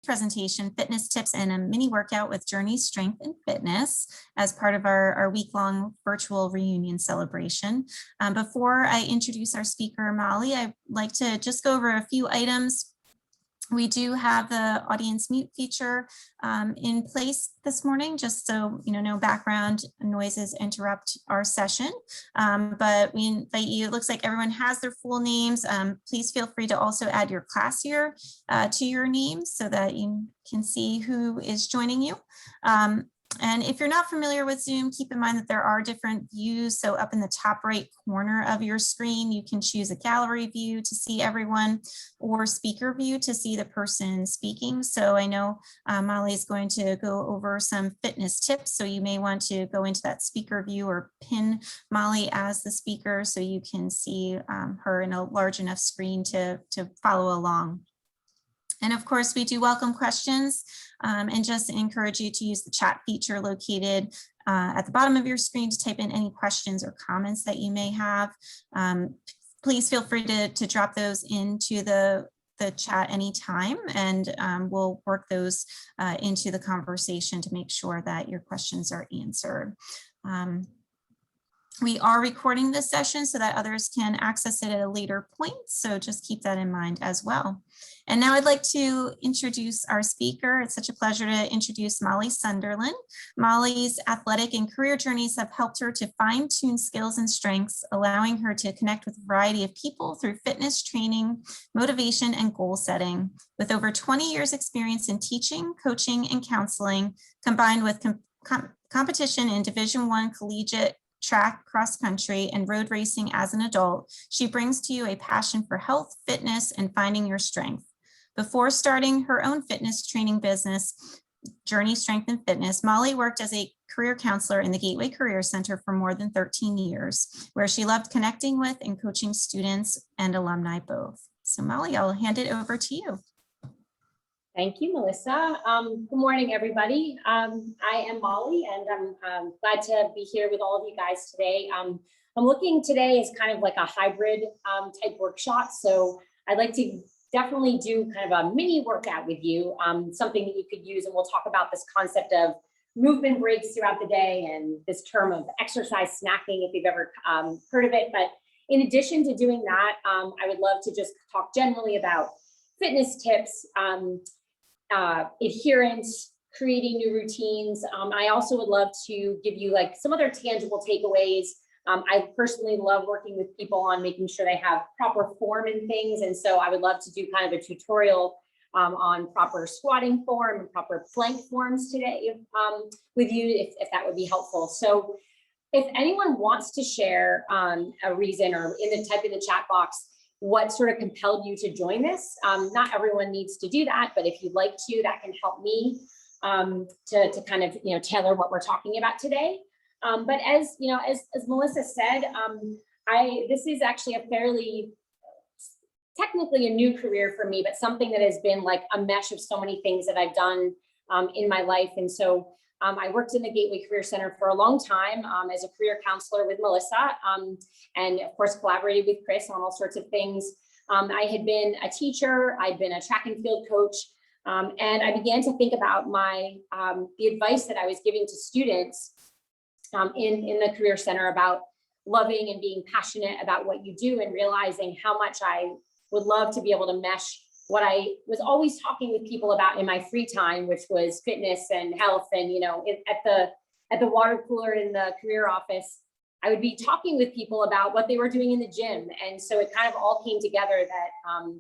presentation, Fitness Tips and a Mini Workout with Journey, Strength, and Fitness as part of our week-long virtual reunion celebration. Before I introduce our speaker, Molly, I'd like to just go over a few items. We do have the audience mute feature in place this morning, just so no background noises interrupt our session. But we invite you, it looks like everyone has their full names. Please feel free to also add your class year to your name so that you can see who is joining you. And if you're not familiar with Zoom, keep in mind that there are different views. So up in the top right corner of your screen, you can choose a gallery view to see everyone or speaker view to see the person speaking. So I know Molly is going to go over some fitness tips. So you may want to go into that speaker view or pin Molly as the speaker so you can see her in a large enough screen to follow along. And of course, we do welcome questions and just encourage you to use the chat feature located at the bottom of your screen to type in any questions or comments that you may have. Please feel free to drop those into the chat anytime, and we'll work those into the conversation to make sure that your questions are answered. We are recording this session so that others can access it at a later point, so just keep that in mind as well. And now I'd like to introduce our speaker. It's such a pleasure to introduce Molly Sunderlin. Molly's athletic and career journeys have helped her to fine-tune skills and strengths, allowing her to connect with a variety of people through fitness training, motivation, and goal setting. With over 20 years experience in teaching, coaching, and counseling, combined with competition in Division I collegiate track, cross country, and road racing as an adult, she brings to you a passion for health, fitness, and finding your strength. Before starting her own fitness training business, Journey, Strength, and Fitness, Molly worked as a career counselor in the Gateway Career Center for more than 13 years, where she loved connecting with and coaching students and alumni both. So Molly, I'll hand it over to you. Thank you, Melissa. Good morning, everybody. I am Molly, and I'm glad to be here with all of you guys today. I'm looking today as kind of like a hybrid type workshop. So I'd like to definitely do kind of a mini workout with you, something that you could use, and we'll talk about this concept of movement breaks throughout the day and this term of exercise snacking, if you've ever heard of it. But in addition to doing that, I would love to just talk generally about fitness tips, adherence, creating new routines. I also would love to give you like some other tangible takeaways. I personally love working with people on making sure they have proper form and things. And so I would love to do kind of a tutorial on proper squatting form and proper plank forms today with you, if that would be helpful. So if anyone wants to share a reason or type in the chat box, what sort of compelled you to join this. Not everyone needs to do that, but if you'd like to, that can help me to kind of tailor what we're talking about today. But as Melissa said, this is actually a fairly technically a new career for me, but something that has been like a mesh of so many things that I've done in my life. And so I worked in the Gateway Career Center for a long time as a career counselor with Melissa, and of course collaborated with Chris on all sorts of things. I had been a teacher, I'd been a track and field coach, and I began to think about the advice that I was giving to students in the Career Center about loving and being passionate about what you do, and realizing how much I would love to be able to mesh what I was always talking with people about in my free time, which was fitness and health. And, at the water cooler in the career office, I would be talking with people about what they were doing in the gym. And so it kind of all came together that I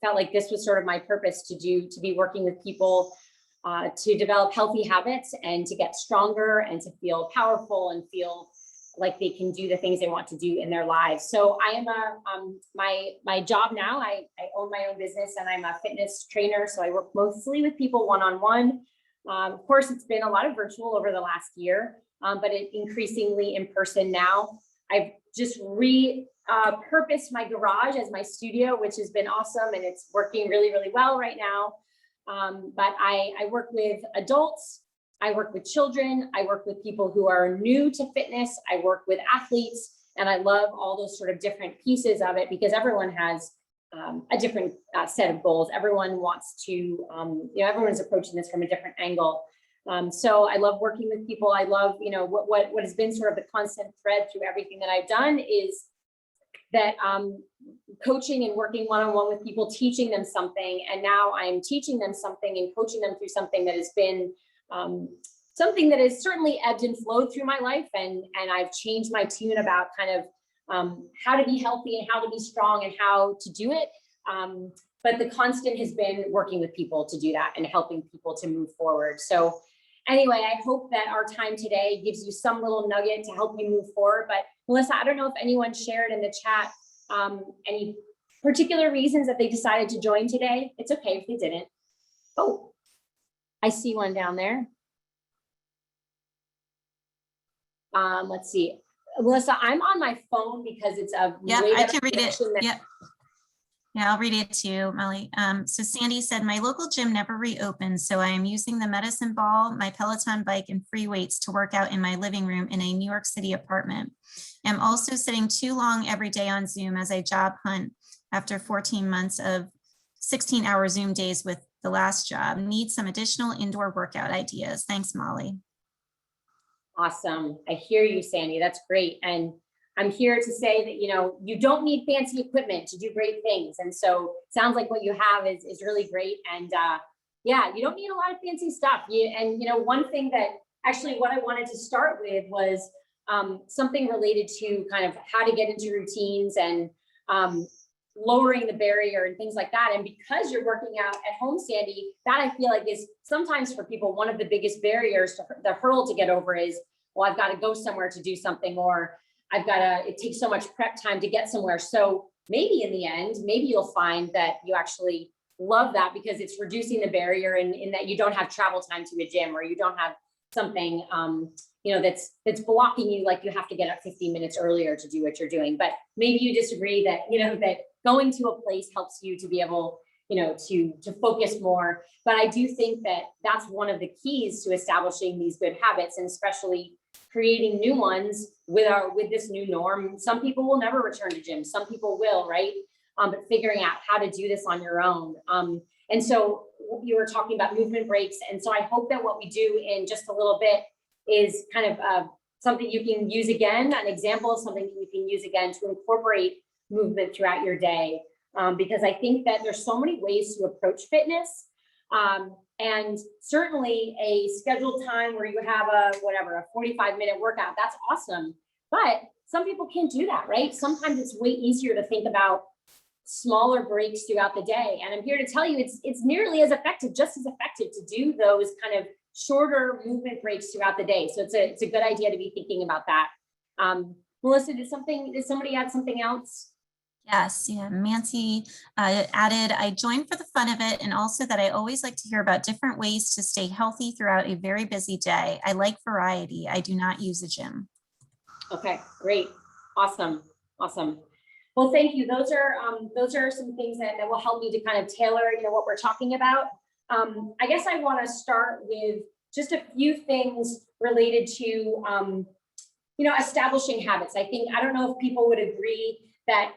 felt like this was sort of my purpose to be working with people to develop healthy habits and to get stronger and to feel powerful and feel like they can do the things they want to do in their lives. So I am my job now, I own my own business and I'm a fitness trainer. So I work mostly with people one-on-one. Of course, it's been a lot of virtual over the last year, but increasingly in person now. I've just repurposed my garage as my studio, which has been awesome. And it's working really, really well right now. But I work with adults, I work with children, I work with people who are new to fitness, I work with athletes, and I love all those sort of different pieces of it because everyone has a different set of goals. Everyone wants to, everyone's approaching this from a different angle. So I love working with people. I love, what has been sort of the constant thread through everything that I've done is that coaching and working one-on-one with people, teaching them something. And now I'm teaching them something and coaching them through something that has been something that has certainly ebbed and flowed through my life. And I've changed my tune about kind of how to be healthy and how to be strong and how to do it. But the constant has been working with people to do that and helping people to move forward. So anyway, I hope that our time today gives you some little nugget to help you move forward. But Melissa, I don't know if anyone shared in the chat any particular reasons that they decided to join today. It's okay if they didn't. Oh, I see one down there. Let's see. Melissa, I'm on my phone because it's a I can read it. Yep. Yeah, I'll read it to you, Molly. So Sandy said, my local gym never reopened, so I am using the medicine ball, my Peloton bike, and free weights to work out in my living room in a New York City apartment. I'm also sitting too long every day on Zoom as I job hunt after 14 months of 16-hour Zoom days with the last job. Need some additional indoor workout ideas. Thanks, Molly. Awesome. I hear you, Sandy. That's great. And I'm here to say that, you don't need fancy equipment to do great things. And so it sounds like what you have is really great. And yeah, you don't need a lot of fancy stuff. One thing that actually what I wanted to start with was something related to kind of how to get into routines and lowering the barrier and things like that. And because you're working out at home, Sandy, that I feel like is sometimes for people, one of the biggest barriers to the hurdle to get over is, well, I've got to go somewhere to do something, or it takes so much prep time to get somewhere. So maybe in the end, maybe you'll find that you actually love that because it's reducing the barrier in that you don't have travel time to a gym, or you don't have something, that's blocking you, like you have to get up 15 minutes earlier to do what you're doing. But maybe you disagree that, that going to a place helps you to be able, to focus more. But I do think that that's one of the keys to establishing these good habits, and especially creating new ones with this new norm. Some people will never return to gyms. Some people will, right? But figuring out how to do this on your own. And so you were talking about movement breaks. And so I hope that what we do in just a little bit is kind of something you can use again, an example of something you can use again to incorporate movement throughout your day. Because I think that there's so many ways to approach fitness. And certainly a scheduled time where you have a 45-minute workout, that's awesome. But some people can't do that, right? Sometimes it's way easier to think about smaller breaks throughout the day. And I'm here to tell you it's nearly as effective, just as effective to do those kind of shorter movement breaks throughout the day. So it's a good idea to be thinking about that. Melissa, did somebody add something else? Yes, yeah, Nancy added, I joined for the fun of it, and also that I always like to hear about different ways to stay healthy throughout a very busy day. I like variety. I do not use a gym. Okay, great. Awesome. Well, thank you. Those are some things that will help me to kind of tailor, what we're talking about. I guess I want to start with just a few things related to, establishing habits. I don't know if people would agree that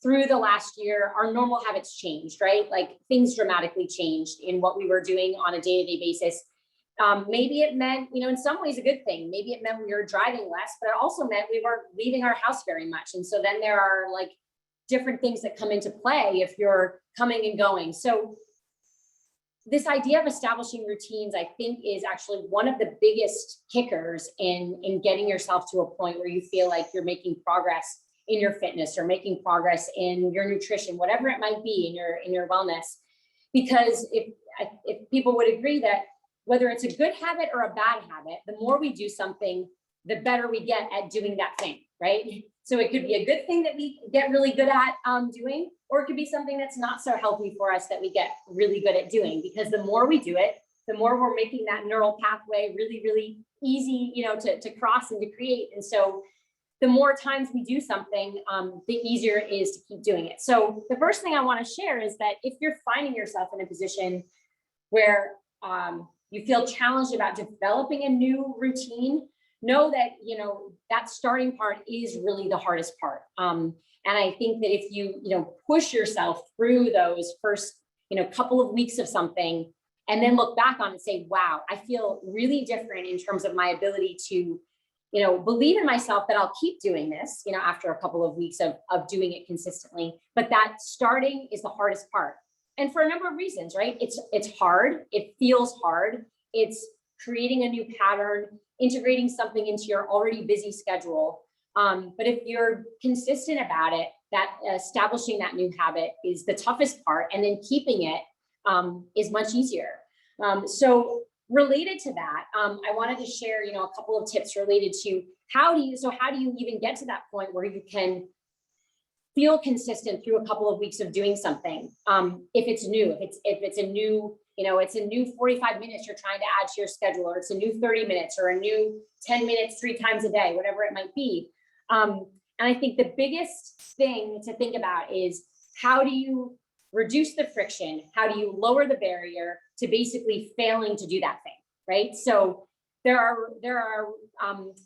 through the last year, our normal habits changed, right? Like things dramatically changed in what we were doing on a day-to-day basis. Maybe it meant, in some ways a good thing. Maybe it meant we were driving less, but it also meant we weren't leaving our house very much. And so then there are like different things that come into play if you're coming and going. So this idea of establishing routines, I think, is actually one of the biggest kickers in getting yourself to a point where you feel like you're making progress in your fitness or making progress in your nutrition, whatever it might be in your wellness. Because if people would agree that whether it's a good habit or a bad habit, the more we do something, the better we get at doing that thing, right? So it could be a good thing that we get really good at doing, or it could be something that's not so healthy for us that we get really good at doing. Because the more we do it, the more we're making that neural pathway really, really easy, to cross and to create. And so the more times we do something, the easier it is to keep doing it. So the first thing I want to share is that if you're finding yourself in a position where you feel challenged about developing a new routine, know that, that starting part is really the hardest part. And I think that if you, push yourself through those first, couple of weeks of something, and then look back on it and say, wow, I feel really different in terms of my ability to, believe in myself that I'll keep doing this, after a couple of weeks of doing it consistently. But that starting is the hardest part. And for a number of reasons, right? It's hard. It feels hard. It's creating a new pattern, integrating something into your already busy schedule. But if you're consistent about it, that establishing that new habit is the toughest part, and then keeping it is much easier. So related to that, I wanted to share, a couple of tips related to how do you even get to that point where you can feel consistent through a couple of weeks of doing something. If it's new, if it's a new, it's a new 45 minutes you're trying to add to your schedule, or it's a new 30 minutes or a new 10 minutes 3 times a day, whatever it might be. And I think the biggest thing to think about is, how do you reduce the friction? How do you lower the barrier to basically failing to do that thing, right? So there are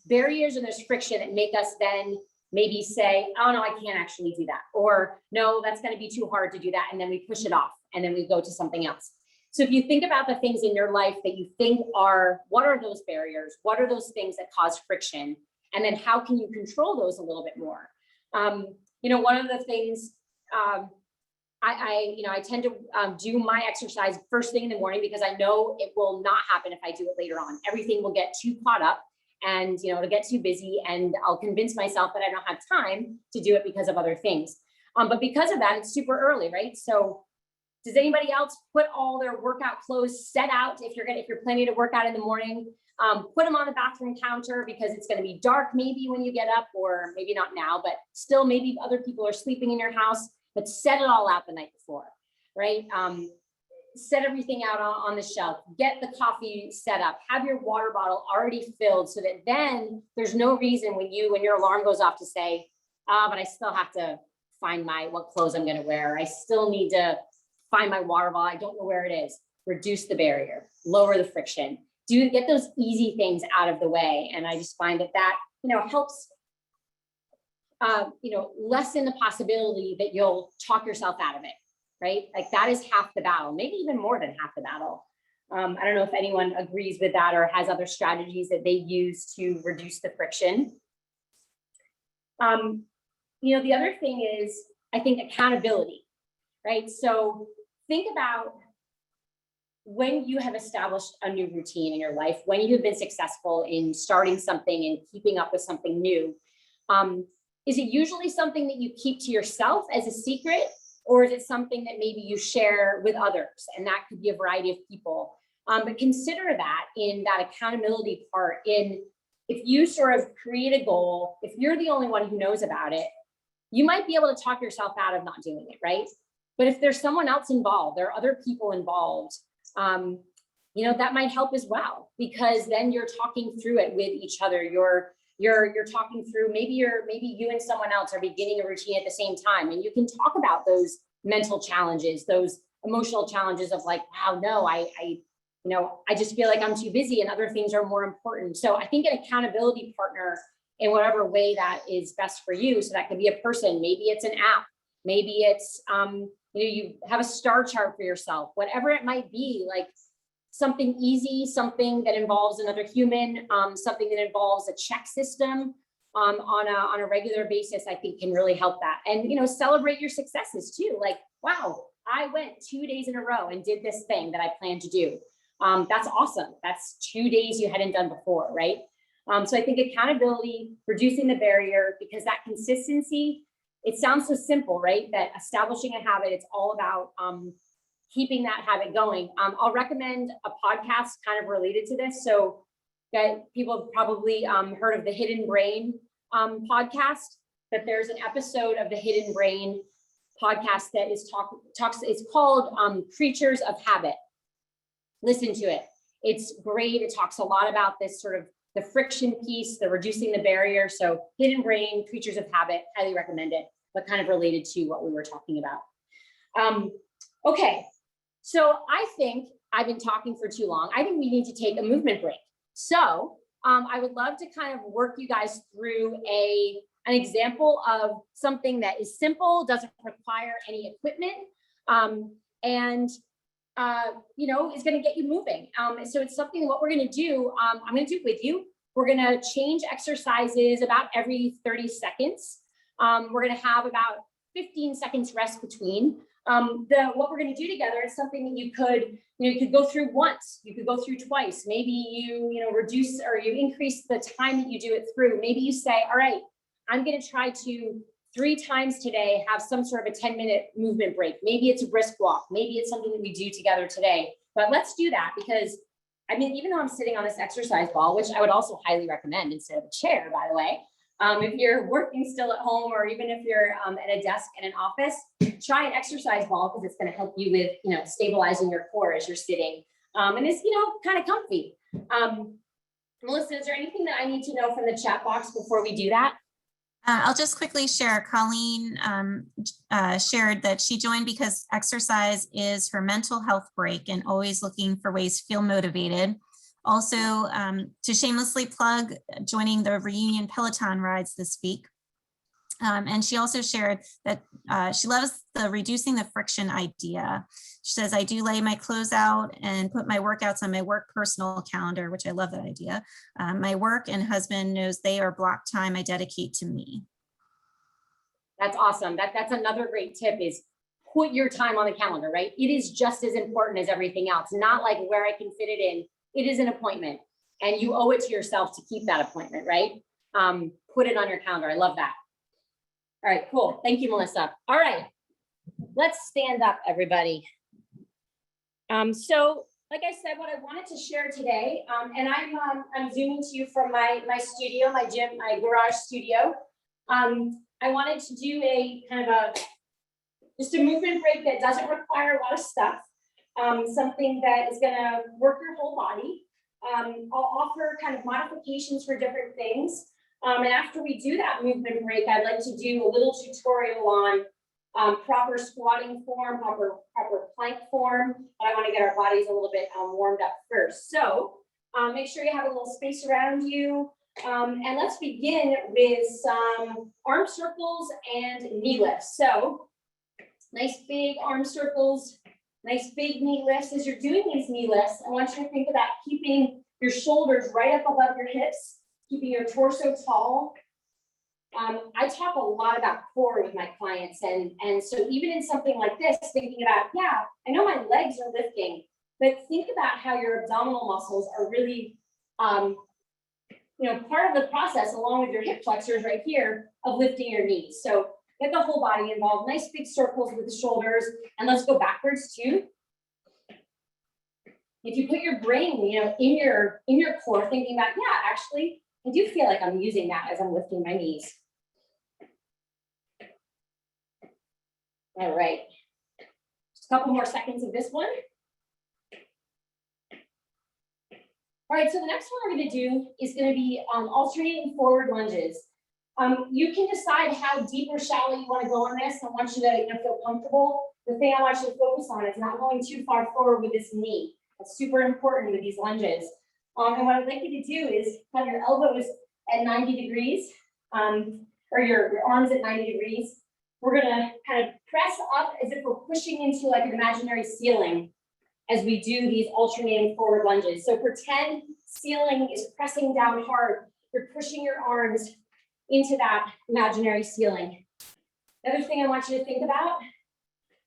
barriers and there's friction that make us then maybe say, oh no, I can't actually do that. Or no, that's going to be too hard to do that. And then we push it off and then we go to something else. So if you think about the things in your life that you think what are those barriers? What are those things that cause friction? And then how can you control those a little bit more? One of the things, I tend to do my exercise first thing in the morning, because I know it will not happen if I do it later on. Everything will get too caught up, and it'll get too busy, and I'll convince myself that I don't have time to do it because of other things. But because of that, it's super early, right? So does anybody else put all their workout clothes set out if you're planning to work out in the morning? Put them on the bathroom counter, because it's going to be dark maybe when you get up, or maybe not now, but still maybe other people are sleeping in your house. But set it all out the night before, right? Set everything out on the shelf, get the coffee set up, have your water bottle already filled, so that then there's no reason when your alarm goes off to say, but I still have to find what clothes I'm going to wear. I still need to find my water bottle. I don't know where it is. Reduce the barrier, lower the friction, get those easy things out of the way. And I just find that helps lessen the possibility that you'll talk yourself out of it, right? Like that is half the battle, maybe even more than half the battle. I don't know if anyone agrees with that or has other strategies that they use to reduce the friction. The other thing is, I think, accountability, right? So think about when you have established a new routine in your life, when you have been successful in starting something and keeping up with something new. Is it usually something that you keep to yourself as a secret, or is it something that maybe you share with others? And that could be a variety of people. But consider that in that accountability part. If you sort of create a goal, if you're the only one who knows about it, you might be able to talk yourself out of not doing it, right? But if there's someone else involved, there are other people involved, that might help as well, because then you're talking through it with each other. You're talking through, maybe you and someone else are beginning a routine at the same time, and you can talk about those mental challenges, those emotional challenges of like, wow, no, I just feel like I'm too busy and other things are more important. So I think an accountability partner in whatever way that is best for you. So that could be a person, maybe it's an app, maybe it's, you have a star chart for yourself, whatever it might be, like something easy, something that involves another human, something that involves a check system on a regular basis, I think can really help that. And, celebrate your successes too. Like, wow, I went 2 days in a row and did this thing that I planned to do. That's awesome. That's 2 days you hadn't done before, right? So I think accountability, reducing the barrier, because that consistency, it sounds so simple, right? That establishing a habit, it's all about keeping that habit going. I'll recommend a podcast kind of related to this. So people have probably heard of the Hidden Brain podcast, that there's an episode of the Hidden Brain podcast that is it's called Creatures of Habit. Listen to it. It's great. It talks a lot about this sort of the friction piece, the reducing the barrier. So Hidden Brain, Creatures of Habit, highly recommend it, but kind of related to what we were talking about. Okay, so I think I've been talking for too long. I think we need to take a movement break. So I would love to kind of work you guys through an example of something that is simple, doesn't require any equipment, and you know, is going to get you moving. So it's something that what we're going to do, I'm going to do it with you. We're going to change exercises about every 30 seconds. We're going to have about 15 seconds rest between. What we're going to do together is something that you could go through once, you could go through twice. Maybe you know, reduce or you increase the time that you do it through. Maybe you say, all right, I'm going to try to 3 times today have some sort of a 10-minute movement break. Maybe it's a brisk walk. Maybe it's something that we do together today. But let's do that, because I mean, even though I'm sitting on this exercise ball, which I would also highly recommend instead of a chair, by the way, if you're working still at home, or even if you're at a desk in an office, try an exercise ball, because it's going to help you with, you know, stabilizing your core as you're sitting. And it's, you know, kind of comfy. Melissa, is there anything that I need to know from the chat box before we do that? I'll just quickly share. Colleen shared that she joined because exercise is her mental health break and always looking for ways to feel motivated. Also, to shamelessly plug, joining the reunion Peloton rides this week. And she also shared that she loves the reducing the friction idea. She says, I do lay my clothes out and put my workouts on my work personal calendar, which I love that idea. My work and husband knows they are block time I dedicate to me. That's awesome. That's another great tip, is put your time on the calendar, right? It is just as important as everything else. Not like where I can fit it in. It is an appointment, and you owe it to yourself to keep that appointment, right? Put it on your calendar. I love that. All right, cool. Thank you, Melissa. All right, let's stand up, everybody. So like I said, what I wanted to share today, and I'm zooming to you from my studio, my gym, my garage studio. I wanted to do a kind of just a movement break that doesn't require a lot of stuff. Something that is gonna work your whole body. I'll offer kind of modifications for different things. And after we do that movement break, I'd like to do a little tutorial on proper squatting form, proper plank form. But I want to get our bodies a little bit warmed up first. So make sure you have a little space around you. And let's begin with some arm circles and knee lifts. So nice big arm circles, nice big knee lifts. As you're doing these knee lifts, I want you to think about keeping your shoulders right up above your hips, keeping your torso tall. I talk a lot about core with my clients, and so even in something like this, thinking about, yeah, I know my legs are lifting, but think about how your abdominal muscles are really, you know, part of the process, along with your hip flexors right here, of lifting your knees. So get the whole body involved. Nice big circles with the shoulders, and let's go backwards too. If you put your brain, you know, in your core, thinking about, yeah, actually, I do feel like I'm using that as I'm lifting my knees. All right, just a couple more seconds of this one. All right, so the next one we're going to do is going to be alternating forward lunges. You can decide how deep or shallow you want to go on this. I want you to, you know, feel comfortable. The thing I want you to focus on is not going too far forward with this knee. That's super important with these lunges. And what I'd like you to do is have your elbows at 90 degrees, or your arms at 90 degrees. We're gonna kind of press up as if we're pushing into like an imaginary ceiling as we do these alternating forward lunges. So pretend ceiling is pressing down hard. You're pushing your arms into that imaginary ceiling. The other thing I want you to think about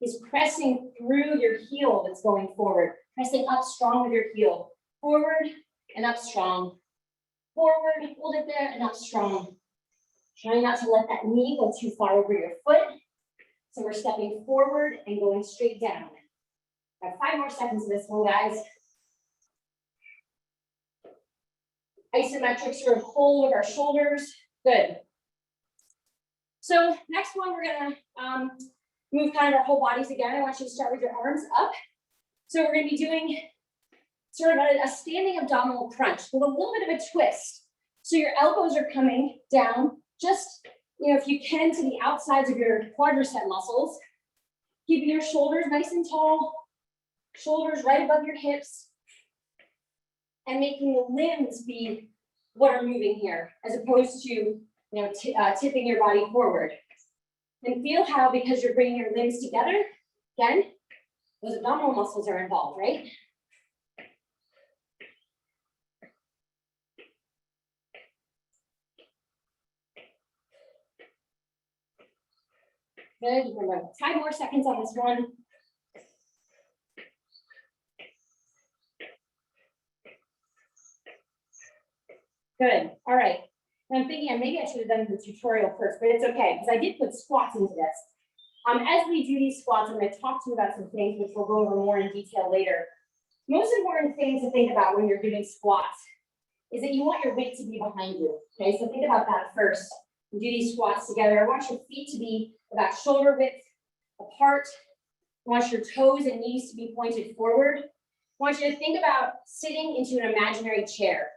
is pressing through your heel that's going forward, pressing up strong with your heel, forward and up strong, forward, hold it there, and up strong. Trying not to let that knee go too far over your foot. So we're stepping forward and going straight down. Got 5 more seconds of this one, guys. Isometrics through a whole of our shoulders. Good. So next one, we're gonna move kind of our whole bodies again. I want you to start with your arms up. So we're gonna be doing sort of a standing abdominal crunch with a little bit of a twist. So your elbows are coming down, just, you know, if you can, to the outsides of your quadricep muscles, keeping your shoulders nice and tall, shoulders right above your hips, and making the limbs be what are moving here, as opposed to, tipping your body forward. And feel how, because you're bringing your limbs together, again, those abdominal muscles are involved, right? Good, remember, 5 more seconds on this one. Good, all right. And I'm thinking maybe I should have done the tutorial first, but it's okay, because I did put squats into this. As we do these squats, I'm going to talk to you about some things which we'll go over more in detail later. Most important things to think about when you're doing squats is that you want your weight to be behind you. Okay, so think about that first. You do these squats together. I want your feet to be about shoulder width apart. I want your toes and knees to be pointed forward. I want you to think about sitting into an imaginary chair.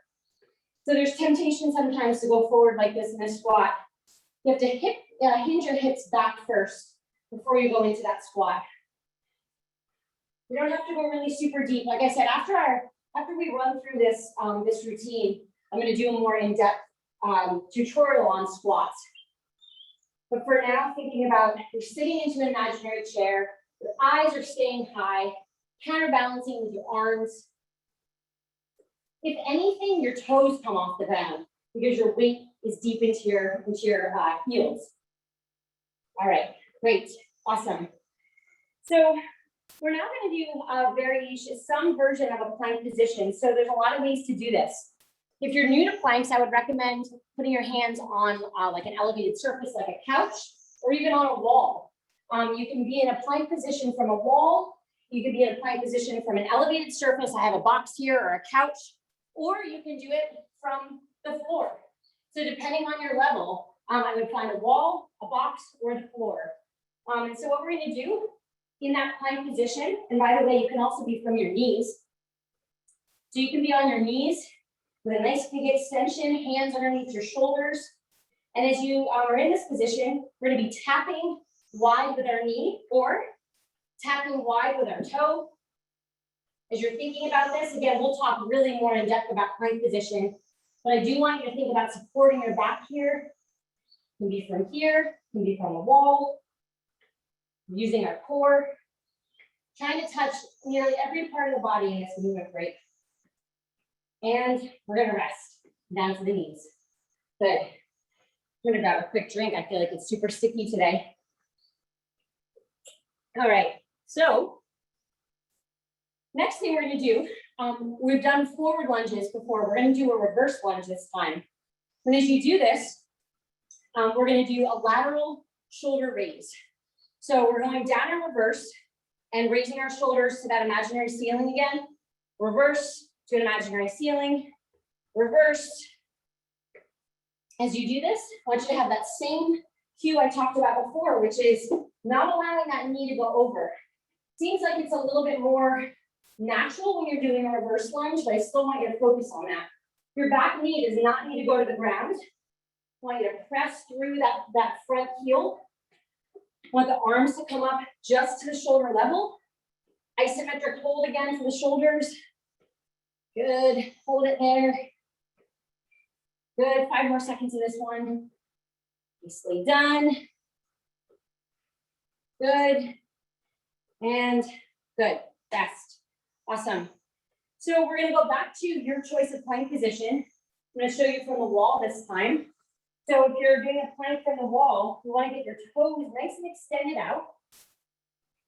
So there's temptation sometimes to go forward like this in a squat. You have to hinge your hips back first before you go into that squat. You don't have to go really super deep. Like I said, after we run through this, this routine, I'm going to do a more in-depth tutorial on squats. But for now, thinking about you're sitting into an imaginary chair, your eyes are staying high, counterbalancing with your arms. If anything, your toes come off the ground because your weight is deep into your heels. All right, great, awesome. So we're now going to do some version of a plank position. So there's a lot of ways to do this. If you're new to planks, I would recommend putting your hands on like an elevated surface, like a couch, or even on a wall. You can be in a plank position from a wall. You can be in a plank position from an elevated surface. I have a box here or a couch, or you can do it from the floor. So depending on your level, I would find a wall, a box, or the floor. And so what we're going to do in that plank position, and by the way, you can also be from your knees. So you can be on your knees with a nice big extension, hands underneath your shoulders. And as you are in this position, we're going to be tapping wide with our knee or tapping wide with our toe. As you're thinking about this, again, we'll talk really more in depth about plank position, but I do want you to think about supporting your back here. It can be from here, it can be from a wall, using our core, trying to touch nearly every part of the body in this movement break. And we're gonna rest down to the knees. Good. I'm gonna grab a quick drink. I feel like it's super sticky today. All right, so next thing we're gonna do, we've done forward lunges before. We're gonna do a reverse lunge this time. And as you do this, we're gonna do a lateral shoulder raise. So we're going down in reverse and raising our shoulders to that imaginary ceiling again. Reverse to an imaginary ceiling, reverse. As you do this, I want you to have that same cue I talked about before, which is not allowing that knee to go over. Seems like it's a little bit more natural when you're doing a reverse lunge, but I still want you to focus on that. Your back knee does not need to go to the ground. I want you to press through that front heel. I want the arms to come up just to the shoulder level. Isometric hold again for the shoulders. Good, hold it there. Good, 5 more seconds of this one. Nicely done. Good, and good, best, awesome. So we're gonna go back to your choice of plank position. I'm gonna show you from the wall this time. So if you're doing a plank from the wall, you wanna get your toes nice and extended out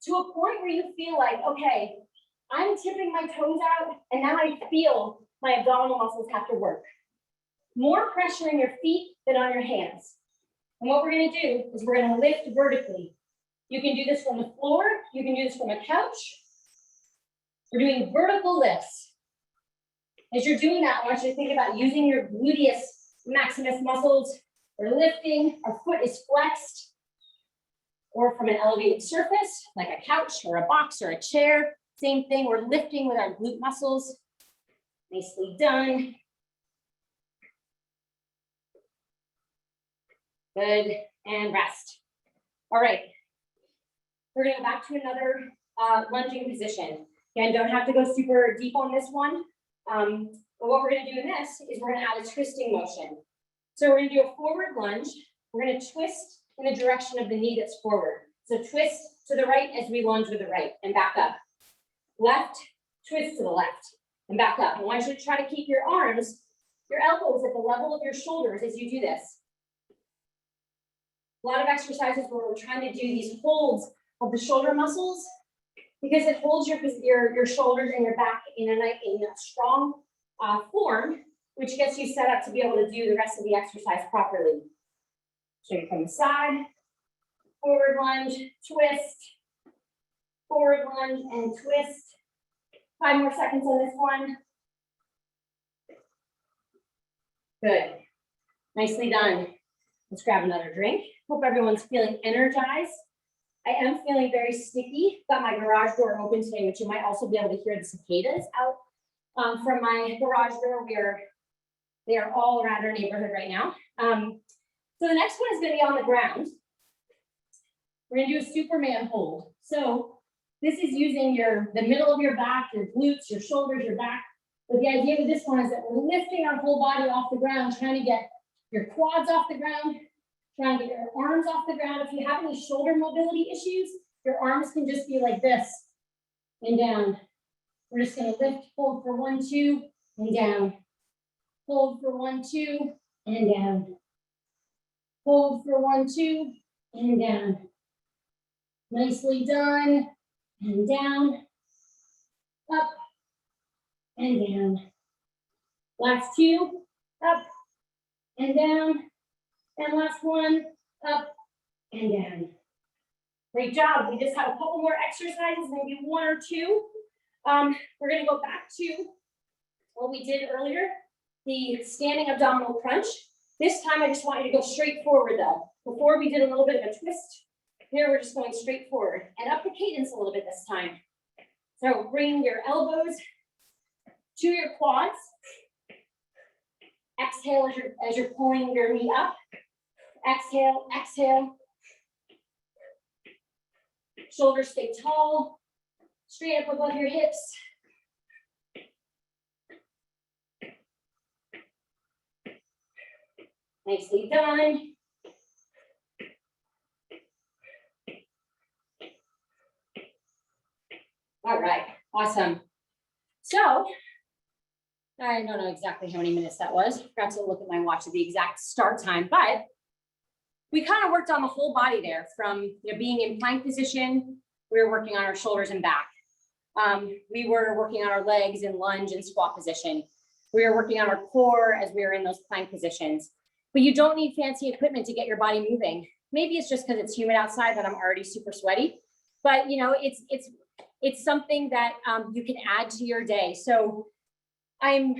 to a point where you feel like, okay, I'm tipping my toes out, and now I feel my abdominal muscles have to work. More pressure in your feet than on your hands. And what we're gonna do is we're gonna lift vertically. You can do this from the floor, you can do this from a couch. We're doing vertical lifts. As you're doing that, I want you to think about using your gluteus maximus muscles. We're lifting, our foot is flexed, or from an elevated surface, like a couch or a box or a chair. Same thing, we're lifting with our glute muscles. Nicely done. Good, and rest. All right, we're gonna go back to another lunging position. Again, don't have to go super deep on this one. But what we're gonna do in this is we're gonna add a twisting motion. So we're gonna do a forward lunge. We're gonna twist in the direction of the knee that's forward. So twist to the right as we lunge with the right and back up. Left, twist to the left and back up. I want you to try to keep your arms, your elbows at the level of your shoulders as you do this. A lot of exercises where we're trying to do these holds of the shoulder muscles because it holds your shoulders and your back in a strong form, which gets you set up to be able to do the rest of the exercise properly. Straight from the side, forward lunge, twist, forward lunge and twist. 5 more seconds on this one. Good. Nicely done. Let's grab another drink. Hope everyone's feeling energized. I am feeling very sticky. Got my garage door open today, which you might also be able to hear the cicadas out from my garage door. They are all around our neighborhood right now. So the next one is going to be on the ground. We're going to do a Superman hold. So this is using the middle of your back, your glutes, your shoulders, your back. But the idea with this one is that we're lifting our whole body off the ground, trying to get your quads off the ground, trying to get your arms off the ground. If you have any shoulder mobility issues, your arms can just be like this and down. We're just going to lift, hold for 1, 2, and down. Hold for 1, 2, and down. Hold for 1, 2, and down. Nicely done. And down, up, and down. Last 2, up, and down. And last one, up, and down. Great job. We just have a couple more exercises, maybe 1 or 2. We're going to go back to what we did earlier, the standing abdominal crunch. This time, I just want you to go straight forward, though. Before we did a little bit of a twist. Here, we're just going straight forward and up the cadence a little bit this time. So bring your elbows to your quads. Exhale as you're pulling your knee up. Exhale, exhale. Shoulders stay tall, straight up above your hips. Nicely done. All right, awesome. So, I don't know exactly how many minutes that was. Forgot to look at my watch at the exact start time, but we kind of worked on the whole body there from being in plank position. We were working on our shoulders and back. We were working on our legs in lunge and squat position. We were working on our core as we were in those plank positions. But you don't need fancy equipment to get your body moving. Maybe it's just because it's humid outside that I'm already super sweaty. But it's something that you can add to your day. So I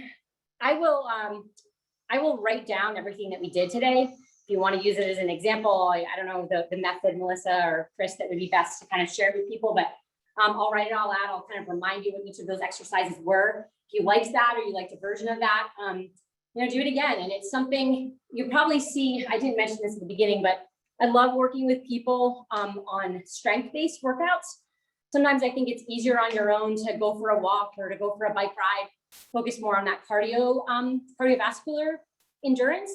will write down everything that we did today. If you want to use it as an example, I don't know the method, Melissa or Chris, that would be best to kind of share with people, but I'll write it all out. I'll kind of remind you what each of those exercises were. If you liked that or you liked a version of that, do it again. And it's something you probably see. I didn't mention this at the beginning, but I love working with people on strength-based workouts. Sometimes I think it's easier on your own to go for a walk or to go for a bike ride, focus more on that cardiovascular endurance.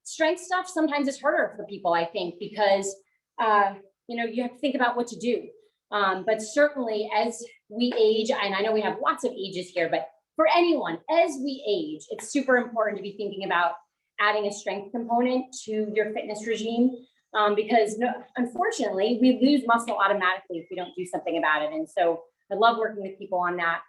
Strength stuff sometimes is harder for people, I think, because you have to think about what to do. But certainly as we age, and I know we have lots of ages here, but for anyone, as we age, it's super important to be thinking about adding a strength component to your fitness regime. Because unfortunately, we lose muscle automatically if we don't do something about it. And so I love working with people on that.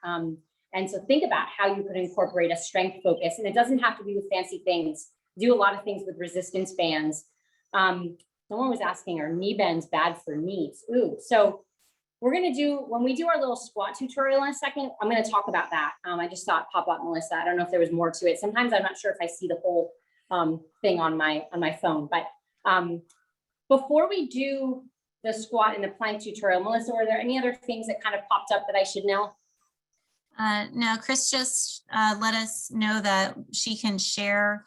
And so think about how you could incorporate a strength focus. And it doesn't have to be with fancy things. Do a lot of things with resistance bands. Someone was asking, are knee bends bad for knees? Ooh, so we're going to do, when we do our little squat tutorial in a second, I'm going to talk about that. I just saw it pop up, Melissa. I don't know if there was more to it. Sometimes I'm not sure if I see the whole thing on my phone, but before we do the squat and the plank tutorial, Melissa, are there any other things that kind of popped up that I should know? No, Chris just let us know that she can share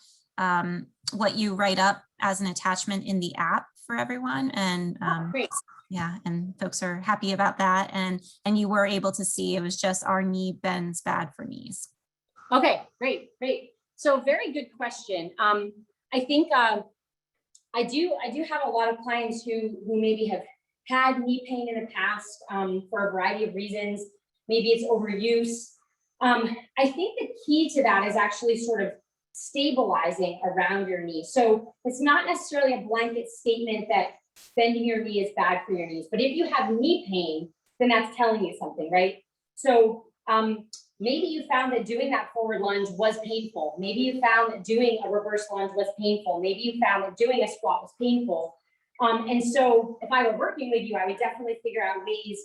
what you write up as an attachment in the app for everyone. And great. Yeah, and folks are happy about that. And you were able to see it was just our knee bends bad for knees. Okay, great, great. So very good question. I think I do have a lot of clients who maybe have had knee pain in the past for a variety of reasons. Maybe it's overuse. I think the key to that is actually sort of stabilizing around your knee. So it's not necessarily a blanket statement that bending your knee is bad for your knees, but if you have knee pain, then that's telling you something, right? So maybe you found that doing that forward lunge was painful. Maybe you found that doing a reverse lunge was painful. Maybe you found that doing a squat was painful. And so if I were working with you, I would definitely figure out ways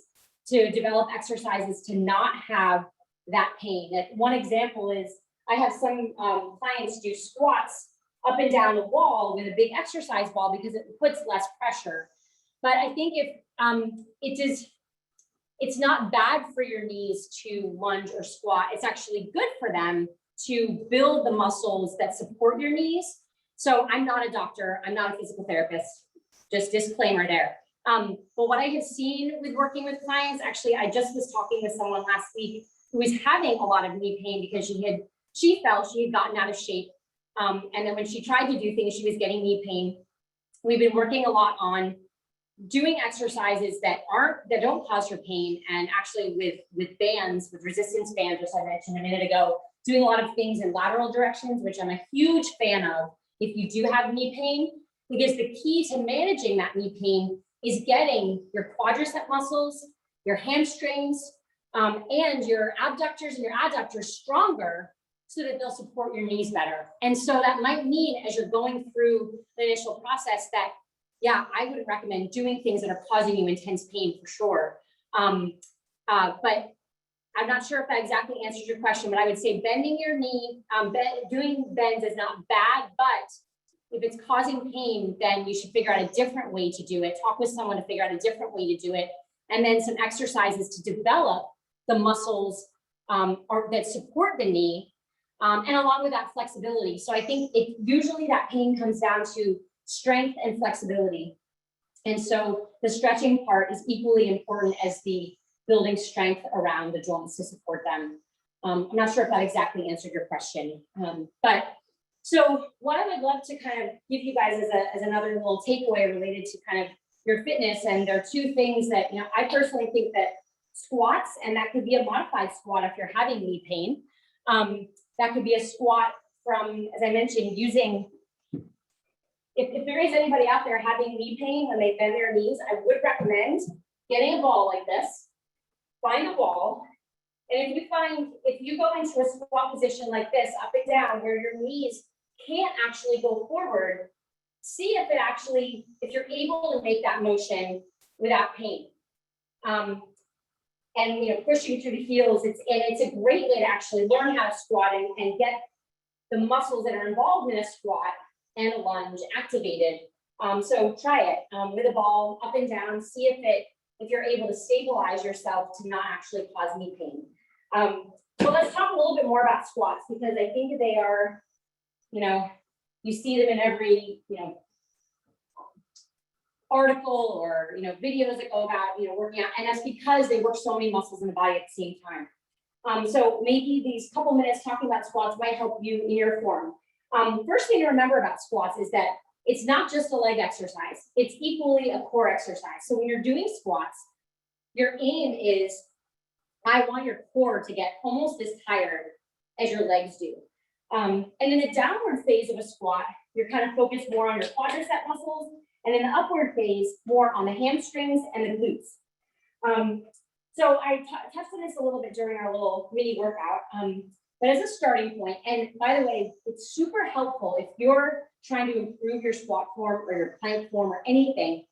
to develop exercises to not have that pain. One example is I have some clients do squats up and down the wall with a big exercise ball because it puts less pressure. But I think if it's not bad for your knees to lunge or squat. It's actually good for them to build the muscles that support your knees. So I'm not a doctor. I'm not a physical therapist. Just disclaimer there. But what I have seen with working with clients, actually, I just was talking with someone last week who was having a lot of knee pain because she felt she had gotten out of shape. And then when she tried to do things, she was getting knee pain. We've been working a lot on doing exercises that don't cause her pain, and actually with bands, with resistance bands, which I mentioned a minute ago, doing a lot of things in lateral directions, which I'm a huge fan of if you do have knee pain, because the key to managing that knee pain is getting your quadricep muscles, your hamstrings, and your abductors and your adductors stronger so that they'll support your knees better. And so that might mean, as you're going through the initial process, that yeah, I would recommend doing things that are causing you intense pain for sure. But I'm not sure if that exactly answers your question, but I would say bending your knee, doing bends is not bad, but if it's causing pain, then you should figure out a different way to do it. Talk with someone to figure out a different way to do it. And then some exercises to develop the muscles that support the knee, and along with that flexibility. So I think usually that pain comes down to strength and flexibility. And so the stretching part is equally important as the building strength around the joints to support them. I'm not sure if that exactly answered your question. But so what I would love to kind of give you guys as another little takeaway related to kind of your fitness, and there are two things that, I personally think that squats, and that could be a modified squat if you're having knee pain. That could be a squat from, as I mentioned, using, if there is anybody out there having knee pain when they bend their knees, I would recommend getting a ball like this, find a wall, and if you go into a squat position like this, up and down, where your knees can't actually go forward, see if you're able to make that motion without pain. And pushing through the heels, it's a great way to actually learn how to squat and get the muscles that are involved in a squat and a lunge activated. So try it with a ball up and down, see if you're able to stabilize yourself to not actually cause knee pain. So let's talk a little bit more about squats, because I think they are, you see them in every, article or, videos that go about, working out, and that's because they work so many muscles in the body at the same time. So maybe these couple minutes talking about squats might help you in your form. First thing to remember about squats is that it's not just a leg exercise. It's equally a core exercise. So when you're doing squats, your aim is, I want your core to get almost as tired as your legs do. And in the downward phase of a squat, you're kind of focused more on your quadricep muscles, and in the upward phase, more on the hamstrings and the glutes. So I touched on this a little bit during our little mini workout, but as a starting point, and by the way, it's super helpful if you're trying to improve your squat form or your plank form or anything,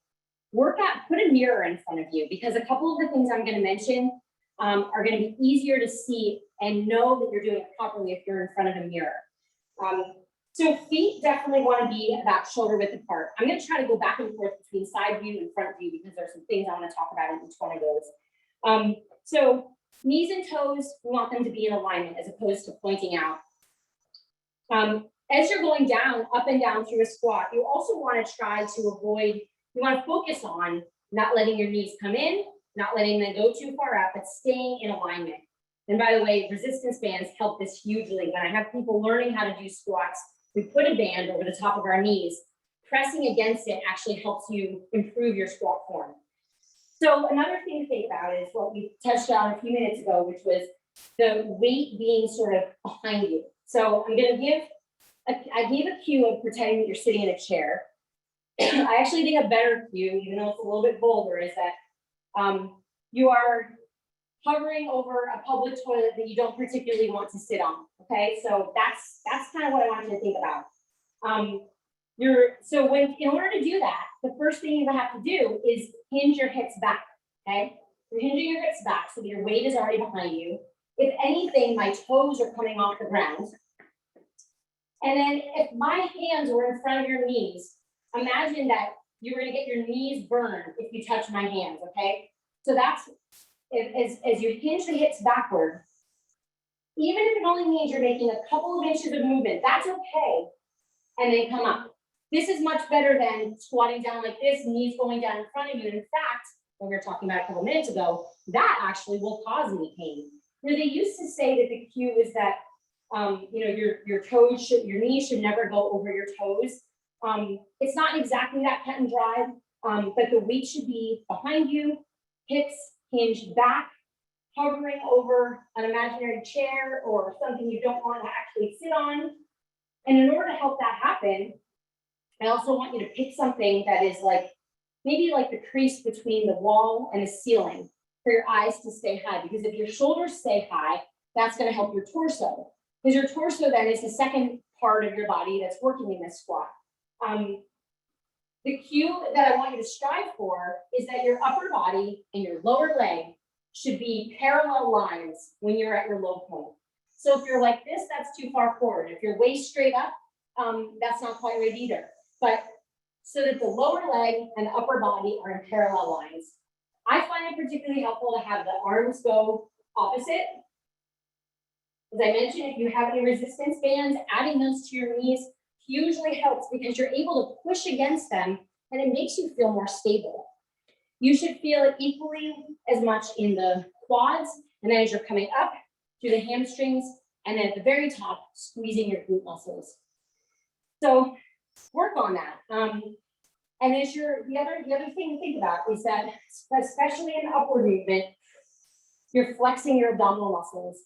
put a mirror in front of you, because a couple of the things I'm going to mention are going to be easier to see and know that you're doing it properly if you're in front of a mirror. So feet definitely want to be about shoulder width apart. I'm going to try to go back and forth between side view and front view, because there's some things I want to talk about in each one of those. So knees and toes, we want them to be in alignment as opposed to pointing out. As you're going down, up and down through a squat, you also want to try to avoid, you want to focus on not letting your knees come in, not letting them go too far out, but staying in alignment. And by the way, resistance bands help this hugely. When I have people learning how to do squats, we put a band over the top of our knees. Pressing against it actually helps you improve your squat form. So another thing to think about is what we touched on a few minutes ago, which was the weight being sort of behind you. So I'm going to give, I gave a cue of pretending that you're sitting in a chair. I actually think a better cue, even though it's a little bit vulgar, is that you are hovering over a public toilet that you don't particularly want to sit on. Okay, so that's kind of what I want you to think about. In order to do that, the first thing you're gonna have to do is hinge your hips back. Okay, you're hinging your hips back so that your weight is already behind you. If anything, my toes are coming off the ground. And then if my hands were in front of your knees, imagine that you're gonna get your knees burned if you touch my hands, okay? So that's, as you hinge the hips backward, even if it only means you're making a couple of inches of movement, that's okay. And then come up. This is much better than squatting down like this, knees going down in front of you. And in fact, when we were talking about a couple minutes ago, that actually will cause knee pain. Now, they used to say that the cue is that your knees should never go over your toes. It's not exactly that cut and dry, but the weight should be behind you, hips hinged back, hovering over an imaginary chair or something you don't want to actually sit on. And in order to help that happen, I also want you to pick something that is like, maybe like the crease between the wall and the ceiling for your eyes to stay high. Because if your shoulders stay high, that's going to help your torso. Because your torso then is the second part of your body that's working in this squat. The cue that I want you to strive for is that your upper body and your lower leg should be parallel lines when you're at your low point. So if you're like this, that's too far forward. If you're way straight up, that's not quite right either. But so that the lower leg and the upper body are in parallel lines. I find it particularly helpful to have the arms go opposite. As I mentioned, if you have any resistance bands, adding those to your knees hugely helps because you're able to push against them and it makes you feel more stable. You should feel it equally as much in the quads, and then as you're coming up through the hamstrings, and then at the very top, squeezing your glute muscles. So work on that. And as the other thing to think about is that, especially in upward movement, you're flexing your abdominal muscles.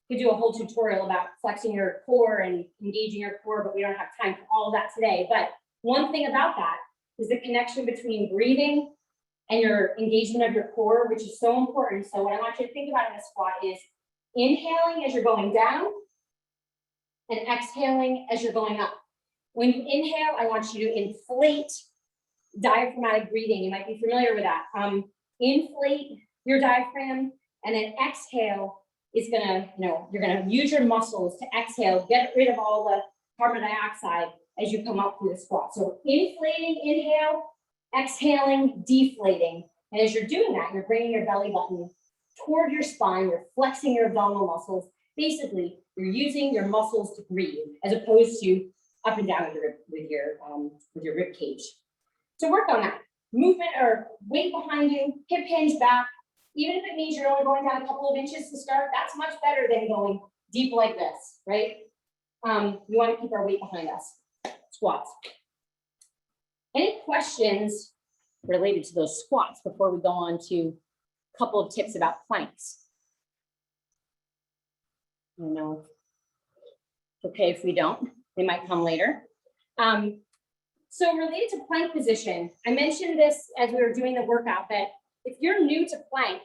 We do a whole tutorial about flexing your core and engaging your core, but we don't have time for all of that today. But one thing about that is the connection between breathing and your engagement of your core, which is so important. So what I want you to think about in a squat is inhaling as you're going down and exhaling as you're going up. When you inhale, I want you to inflate diaphragmatic breathing. You might be familiar with that. Inflate your diaphragm, and then exhale is gonna, you're gonna use your muscles to exhale, get rid of all the carbon dioxide as you come up through the squat. So inflating, inhale, exhaling, deflating. And as you're doing that, you're bringing your belly button toward your spine, you're flexing your abdominal muscles. Basically, you're using your muscles to breathe as opposed to up and down with your rib cage. So work on that. Movement or weight behind you, hip hinge back. Even if it means you're only going down a couple of inches to start, that's much better than going deep like this, right? We want to keep our weight behind us. Squats. Any questions related to those squats before we go on to a couple of tips about planks? I don't know. It's okay if we don't. They might come later. So related to plank position, I mentioned this as we were doing the workout that if you're new to plank,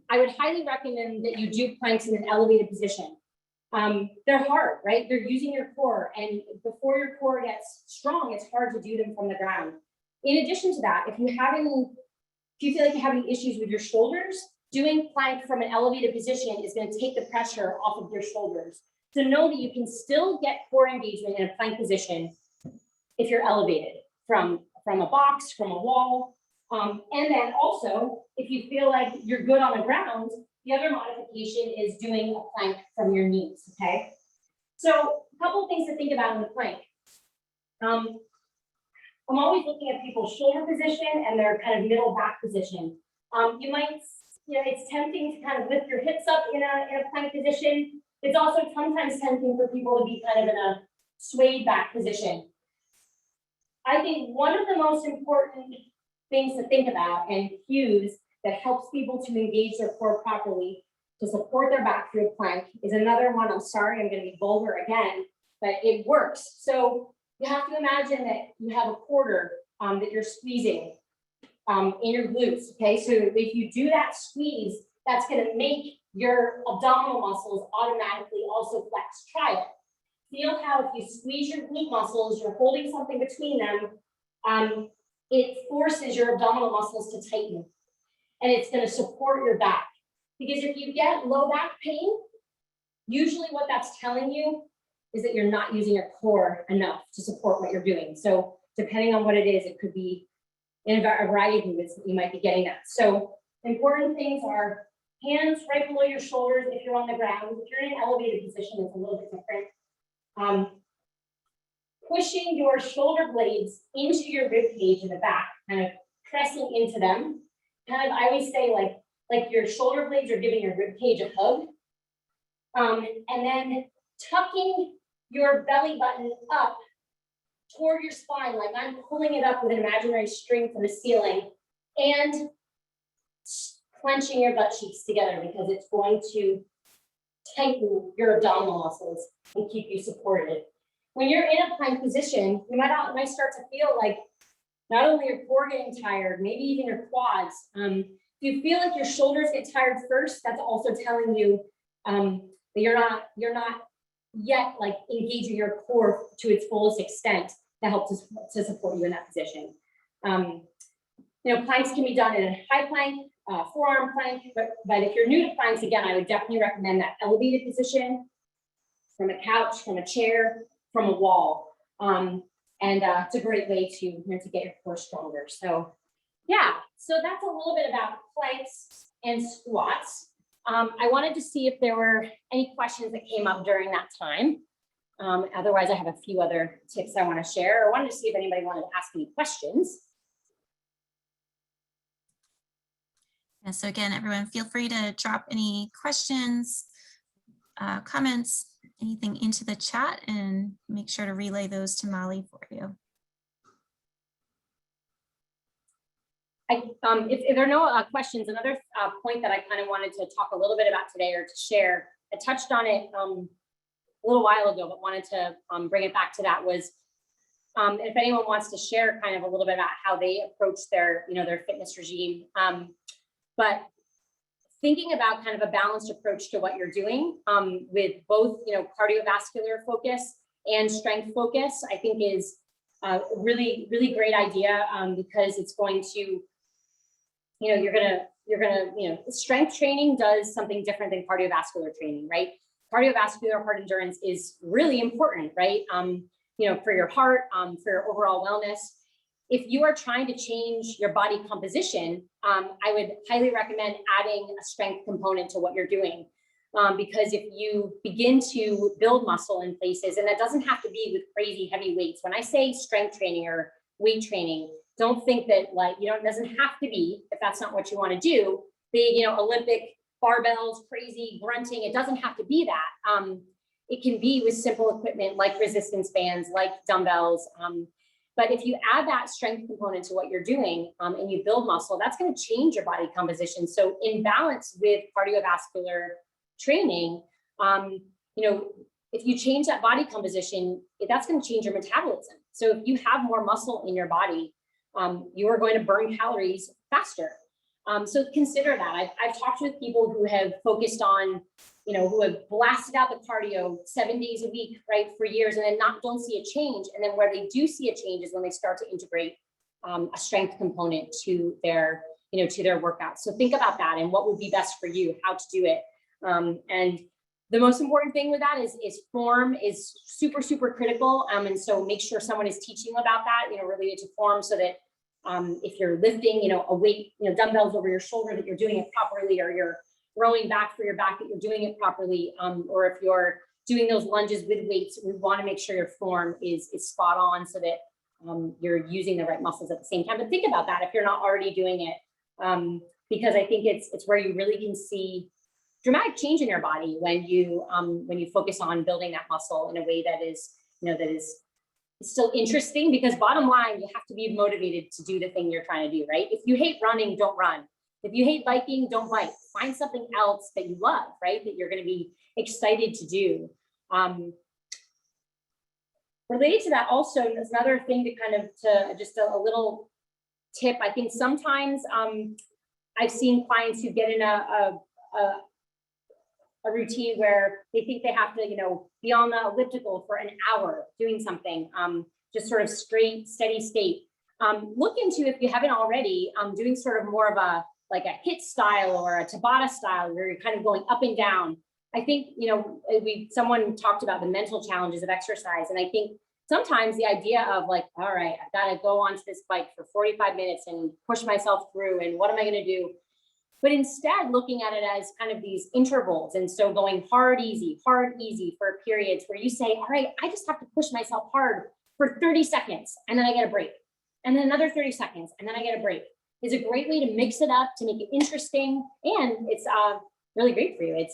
I would highly recommend that you do planks in an elevated position. They're hard, right? You're using your core, and before your core gets strong, it's hard to do them from the ground. In addition to that, if you feel like you're having issues with your shoulders, doing plank from an elevated position is going to take the pressure off of your shoulders. So know that you can still get core engagement in a plank position if you're elevated from a box, from a wall. And then also, if you feel like you're good on the ground, the other modification is doing a plank from your knees, okay? So a couple of things to think about in the plank. I'm always looking at people's shoulder position and their kind of middle back position. You might it's tempting to kind of lift your hips up in a plank position. It's also sometimes tempting for people to be kind of in a swayed back position. I think one of the most important things to think about and cues that helps people to engage their core properly to support their back through a plank is another one. I'm sorry, I'm going to be vulgar again, but it works. So you have to imagine that you have a quarter that you're squeezing in your glutes. Okay, so if you do that squeeze, that's going to make your abdominal muscles automatically also flex. Try it. Feel how if you squeeze your glute muscles, you're holding something between them, it forces your abdominal muscles to tighten, and it's going to support your back. Because if you get low back pain, usually what that's telling you is that you're not using your core enough to support what you're doing. So depending on what it is, it could be in a variety of movements that you might be getting at. So important things are hands right below your shoulders if you're on the ground. If you're in an elevated position, it's a little bit different. Pushing your shoulder blades into your rib cage in the back, kind of pressing into them. Kind of, I always say like your shoulder blades are giving your rib cage a hug. And then tucking your belly button up toward your spine, like I'm pulling it up with an imaginary string from the ceiling, and clenching your butt cheeks together because it's going to tighten your abdominal muscles and keep you supported. When you're in a plank position, you might start to feel like not only your core getting tired, maybe even your quads. If you feel like your shoulders get tired first, that's also telling you that you're not yet like engaging your core to its fullest extent to help to support you in that position. Planks can be done in a high plank, forearm plank, but if you're new to planks, again, I would definitely recommend that elevated position from a couch, from a chair, from a wall. It's a great way to get your core stronger. So yeah, so that's a little bit about planks and squats. I wanted to see if there were any questions that came up during that time. Otherwise, I have a few other tips I want to share. I wanted to see if anybody wanted to ask any questions. Yeah, so again, everyone, feel free to drop any questions, comments, anything into the chat, and make sure to relay those to Molly for you. If there are no questions, another point that I kind of wanted to talk a little bit about today or to share, I touched on it a little while ago, but wanted to bring it back to that was, if anyone wants to share kind of a little bit about how they approach their fitness regime. But thinking about kind of a balanced approach to what you're doing with both, cardiovascular focus and strength focus, I think is a really, really great idea because it's going to, you're gonna, strength training does something different than cardiovascular training, right? Cardiovascular heart endurance is really important, right? For your heart, for your overall wellness. If you are trying to change your body composition, I would highly recommend adding a strength component to what you're doing. Because if you begin to build muscle in places, and that doesn't have to be with crazy heavy weights. When I say strength training or weight training, don't think that it doesn't have to be, if that's not what you want to do, big, Olympic barbells, crazy grunting. It doesn't have to be that. It can be with simple equipment like resistance bands, like dumbbells. But if you add that strength component to what you're doing and you build muscle, that's going to change your body composition. So in balance with cardiovascular training, if you change that body composition, that's going to change your metabolism. So if you have more muscle in your body, you are going to burn calories faster. So consider that. I've talked with people who have focused on, who have blasted out the cardio 7 days a week, right, for years, and then don't see a change. And then where they do see a change is when they start to integrate a strength component to their, to their workout. So think about that and what would be best for you, how to do it. And the most important thing with that is form is super, super critical. And so make sure someone is teaching about that, related to form, so that if you're lifting, a weight, dumbbells over your shoulder, that you're doing it properly, or you're rowing back for your back, that you're doing it properly. Or if you're doing those lunges with weights, we want to make sure your form is spot on, so that you're using the right muscles at the same time. But think about that if you're not already doing it. because I think it's where you really can see dramatic change in your body when you focus on building that muscle in a way that is, that is still interesting, because bottom line, you have to be motivated to do the thing you're trying to do, right? If you hate running, don't run. If you hate biking, don't bike. Find something else that you love, right? That you're going to be excited to do. Related to that also, there's another thing to just a little tip. I think sometimes I've seen clients who get in a routine where they think they have to, be on the elliptical for an hour doing something, just sort of straight, steady state. Look into, if you haven't already, doing sort of more of a HIIT style or a Tabata style where you're kind of going up and down. I think, someone talked about the mental challenges of exercise. And I think sometimes the idea of all right, I've got to go onto this bike for 45 minutes and push myself through, and what am I going to do? But instead looking at it as kind of these intervals. And so going hard, easy for periods where you say, all right, I just have to push myself hard for 30 seconds and then I get a break. And then another 30 seconds and then I get a break, is a great way to mix it up, to make it interesting. And it's really great for you.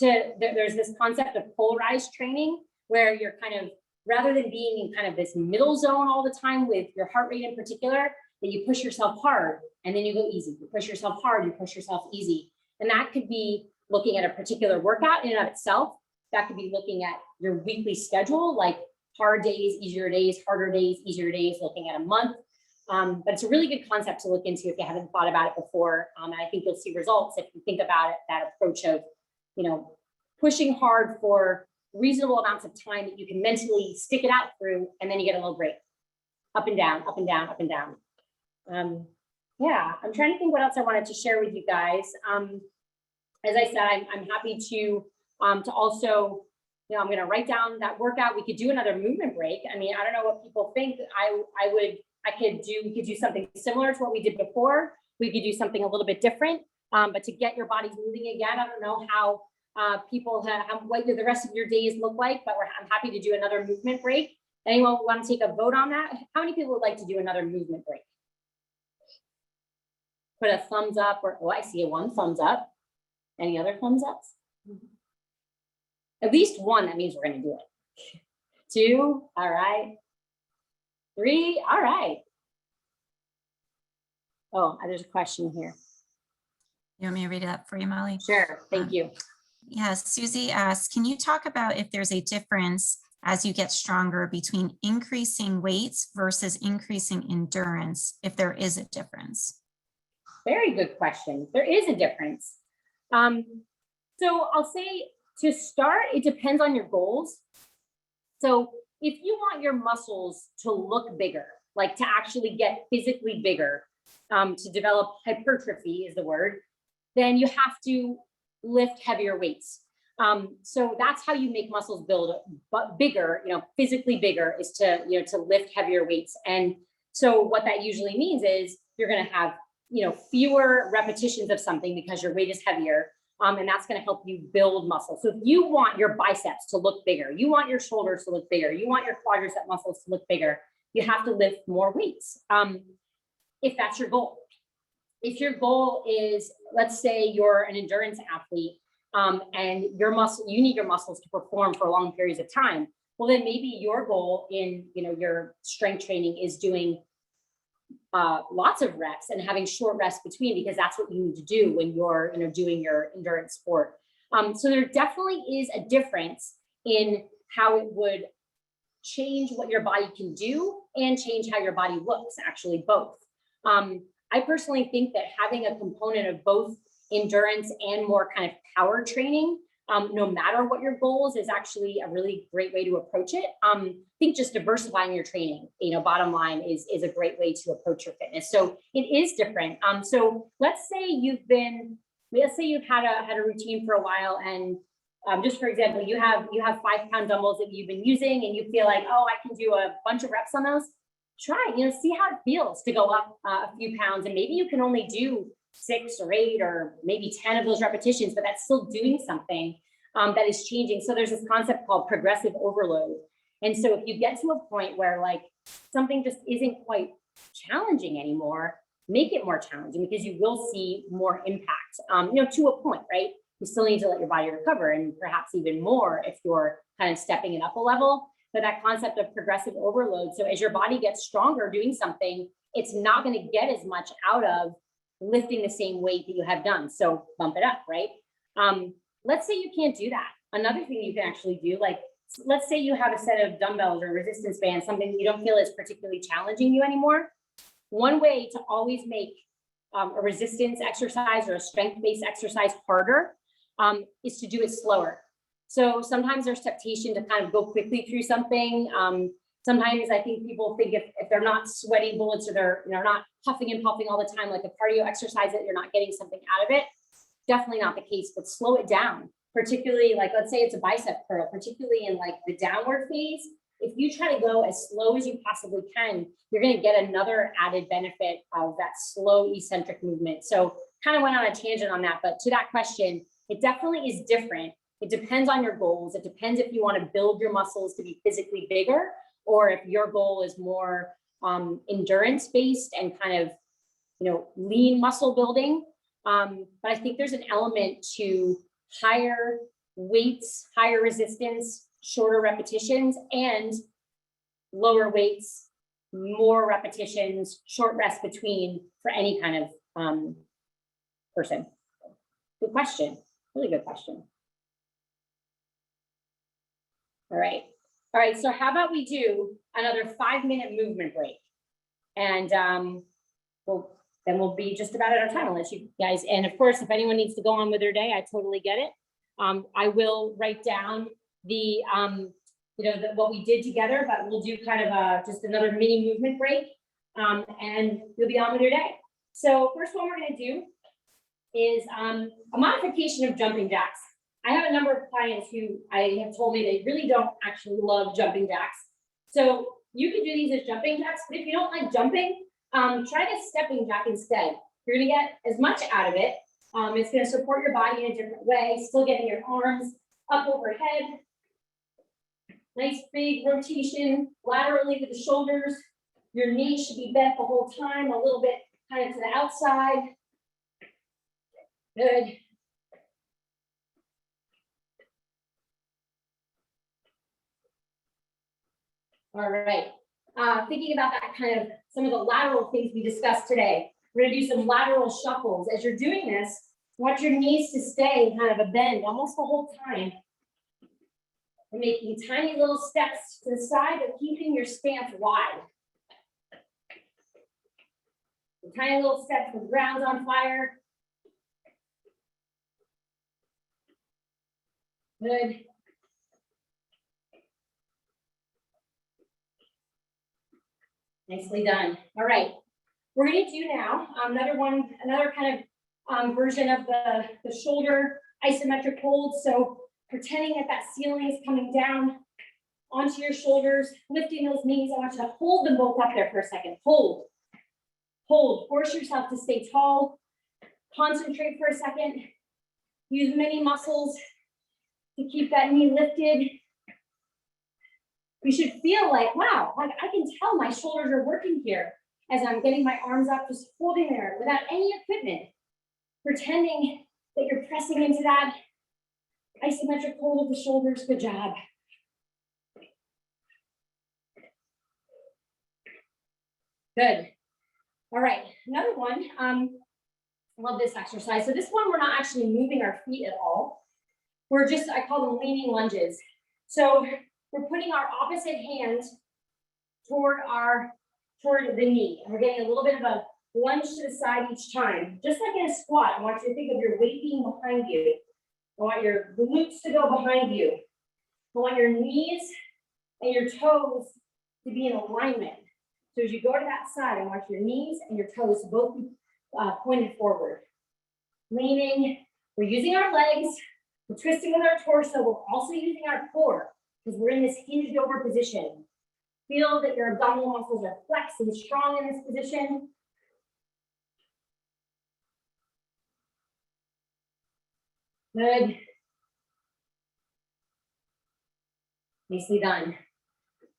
There's this concept of polarized training where you're kind of, rather than being in kind of this middle zone all the time with your heart rate in particular, that you push yourself hard and then you go easy. You push yourself hard, you push yourself easy. And that could be looking at a particular workout in and of itself. That could be looking at your weekly schedule, like hard days, easier days, harder days, easier days, looking at a month. But it's a really good concept to look into if you haven't thought about it before. And I think you'll see results if you think about it, that approach of, pushing hard for reasonable amounts of time that you can mentally stick it out through, and then you get a little break. Up and down, up and down, up and down. Yeah, I'm trying to think what else I wanted to share with you guys. As I said, I'm happy to also, I'm going to write down that workout. We could do another movement break. I mean, I don't know what people think. We could do something similar to what we did before. We could do something a little bit different, but to get your bodies moving again. I don't know how people what the rest of your days look like, but I'm happy to do another movement break. Anyone want to take a vote on that? How many people would like to do another movement break? Put a thumbs up, or I see one thumbs up. Any other thumbs ups? At least one, that means we're going to do it. 2, all right. 3, all right. Oh, there's a question here. You want me to read it up for you, Molly? Sure, thank you. Yes, Susie asks, can you talk about if there's a difference as you get stronger between increasing weights versus increasing endurance, if there is a difference? Very good question. There is a difference. So I'll say, to start, it depends on your goals. So if you want your muscles to look bigger, like to actually get physically bigger, to develop hypertrophy is the word, then you have to lift heavier weights. So that's how you make muscles build bigger, physically bigger, is to lift heavier weights. And so what that usually means is you're going to have, fewer repetitions of something because your weight is heavier. And that's going to help you build muscle. So if you want your biceps to look bigger, you want your shoulders to look bigger, you want your quadricep muscles to look bigger, you have to lift more weights. If that's your goal. If your goal is, let's say you're an endurance athlete, and you need your muscles to perform for long periods of time. Well, then maybe your goal in, your strength training is doing lots of reps and having short rests between, because that's what you need to do when you're, doing your endurance sport. So there definitely is a difference in how it would change what your body can do and change how your body looks, actually both. I personally think that having a component of both endurance and more kind of power training, no matter what your goals, is actually a really great way to approach it. I think just diversifying your training, bottom line, is a great way to approach your fitness. So it is different. So let's say you've had a routine for a while, and just for example, you have 5-pound dumbbells that you've been using, and you feel like, oh, I can do a bunch of reps on those. Try, see how it feels to go up a few pounds, and maybe you can only do 6 or 8 or maybe 10 of those repetitions, but that's still doing something that is changing. So there's this concept called progressive overload. And so if you get to a point where something just isn't quite challenging anymore, make it more challenging because you will see more impact, you know, to a point, right? You still need to let your body recover, and perhaps even more if you're kind of stepping it up a level. But that concept of progressive overload. So as your body gets stronger doing something, it's not going to get as much out of lifting the same weight that you have done. So bump it up, right? Let's say you can't do that. Another thing you can actually do, like, let's say you have a set of dumbbells or resistance bands, something you don't feel is particularly challenging you anymore. One way to always make a resistance exercise or a strength-based exercise harder is to do it slower. So sometimes there's temptation to kind of go quickly through something. Sometimes I think people think if they're not sweating bullets or they're not puffing and puffing all the time, like a cardio exercise, that you're not getting something out of it. Definitely not the case, but slow it down. Particularly, like, let's say it's a bicep curl, particularly in like the downward phase. If you try to go as slow as you possibly can, you're going to get another added benefit of that slow eccentric movement. So kind of went on a tangent on that, but to that question, it definitely is different. It depends on your goals. It depends if you want to build your muscles to be physically bigger, or if your goal is more endurance based and kind of, you know, lean muscle building. But I think there's an element to higher weights, higher resistance, shorter repetitions, and lower weights, more repetitions, short rest between for any kind of person. Good question. Really good question. All right. All right. So how about we do another 5-minute movement break? And then we'll be just about at our time. I'll let you guys, and of course, if anyone needs to go on with their day, I totally get it. I will write down the, you know, what we did together, but we'll do kind of just another mini movement break, and you'll be on with your day. So first one we're going to do is a modification of jumping jacks. I have a number of clients who I have told me they really don't actually love jumping jacks. So you can do these as jumping jacks, but if you don't like jumping, try the stepping jack instead. You're going to get as much out of it. It's going to support your body in a different way, still getting your arms up overhead. Nice big rotation laterally with the shoulders. Your knees should be bent the whole time, a little bit kind of to the outside. Good. All right. Thinking about that kind of some of the lateral things we discussed today. We're going to do some lateral shuffles. As you're doing this, want your knees to stay kind of a bend almost the whole time. And making tiny little steps to the side, but keeping your stance wide. The tiny little steps, the ground's on fire. Good. Nicely done. All right. We're going to do now another kind of version of the shoulder isometric hold. So pretending that ceiling is coming down onto your shoulders, lifting those knees. I want you to hold them both up there for a second. Hold, hold, force yourself to stay tall. Concentrate for a second. Use many muscles to keep that knee lifted. You should feel like, wow, like I can tell my shoulders are working here as I'm getting my arms up, just holding there without any equipment, pretending that you're pressing into that isometric hold of the shoulders. Good job. Good. All right, another one. Love this exercise. So this one, we're not actually moving our feet at all. We're just, I call them leaning lunges. So we're putting our opposite hand toward the knee. And we're getting a little bit of a lunge to the side each time. Just like in a squat, I want you to think of your weight being behind you. I want your glutes to go behind you. I want your knees and your toes to be in alignment. So as you go to that side, I want your knees and your toes to both be pointed forward. Leaning, we're using our legs, we're twisting with our torso, we're also using our core because we're in this hinged over position. Feel that your abdominal muscles are flexed and strong in this position. Good. Nicely done.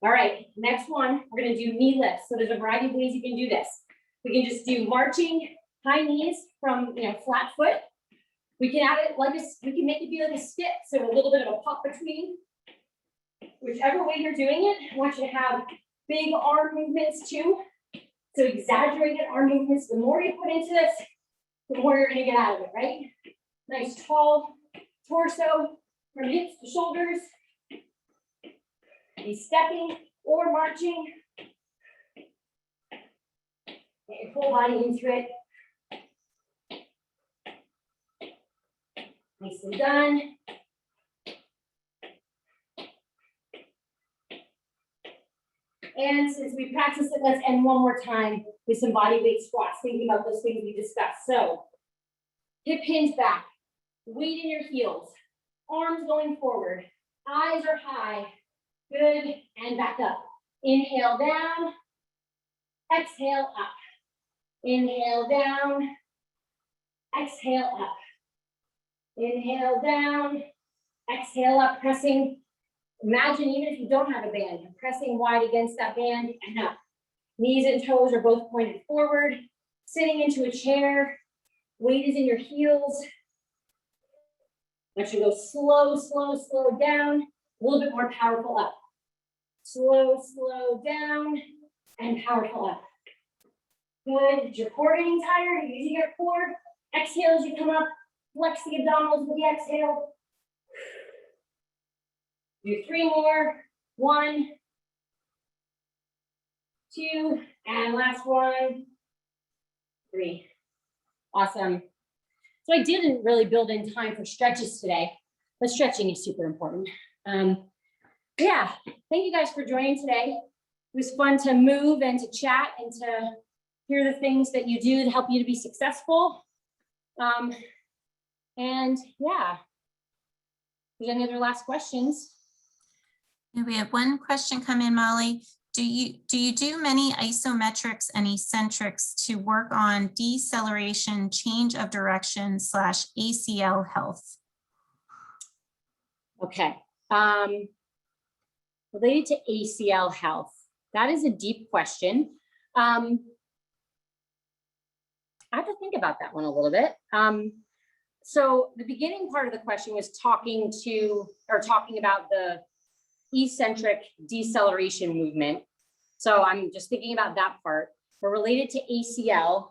All right, next one, we're going to do knee lifts. So there's a variety of ways you can do this. We can just do marching, high knees from, flat foot. We can add it like we can make it be like a skip, so a little bit of a pop between. Whichever way you're doing it, I want you to have big arm movements too. So exaggerated arm movements. The more you put into this, the more you're gonna get out of it, right? Nice tall torso from hips to shoulders. Be stepping or marching. Get your full body into it. Nicely done. And since we practiced it, let's end one more time with some body weight squats, thinking about those things we discussed. So hip hinge back, weight in your heels, arms going forward, eyes are high, good, and back up. Inhale down, exhale up. Inhale down, exhale up. Inhale down, exhale up, pressing. Imagine even if you don't have a band, you're pressing wide against that band and up. Knees and toes are both pointed forward, sitting into a chair. Weight is in your heels. Let you go slow, slow, slow down. A little bit more powerful up. Slow, slow down and powerful up. Good. Is your core getting tired? Are you using your core? Exhale as you come up. Flex the abdominals with the exhale. Do 3 more. 1, 2, and last one. 3. Awesome. So I didn't really build in time for stretches today, but stretching is super important. Yeah, thank you guys for joining today. It was fun to move and to chat and to hear the things that you do to help you to be successful. And yeah, if there's any other last questions? Yeah, we have one question come in, Molly. Do you do many isometrics and eccentrics to work on deceleration, change of direction / ACL health? Okay. Related to ACL health, that is a deep question. I have to think about that one a little bit. So the beginning part of the question was talking about the eccentric deceleration movement. So I'm just thinking about that part. But related to ACL,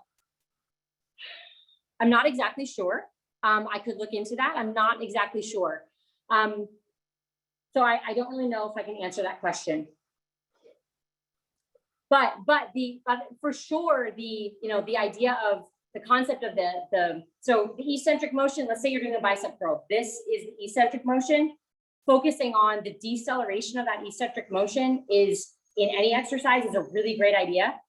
I'm not exactly sure. I could look into that. I'm not exactly sure. So I don't really know if I can answer that question. But for sure, the idea of the concept of the eccentric motion, let's say you're doing a bicep curl. This is the eccentric motion. Focusing on the deceleration of that eccentric motion is in any exercise is a really great idea.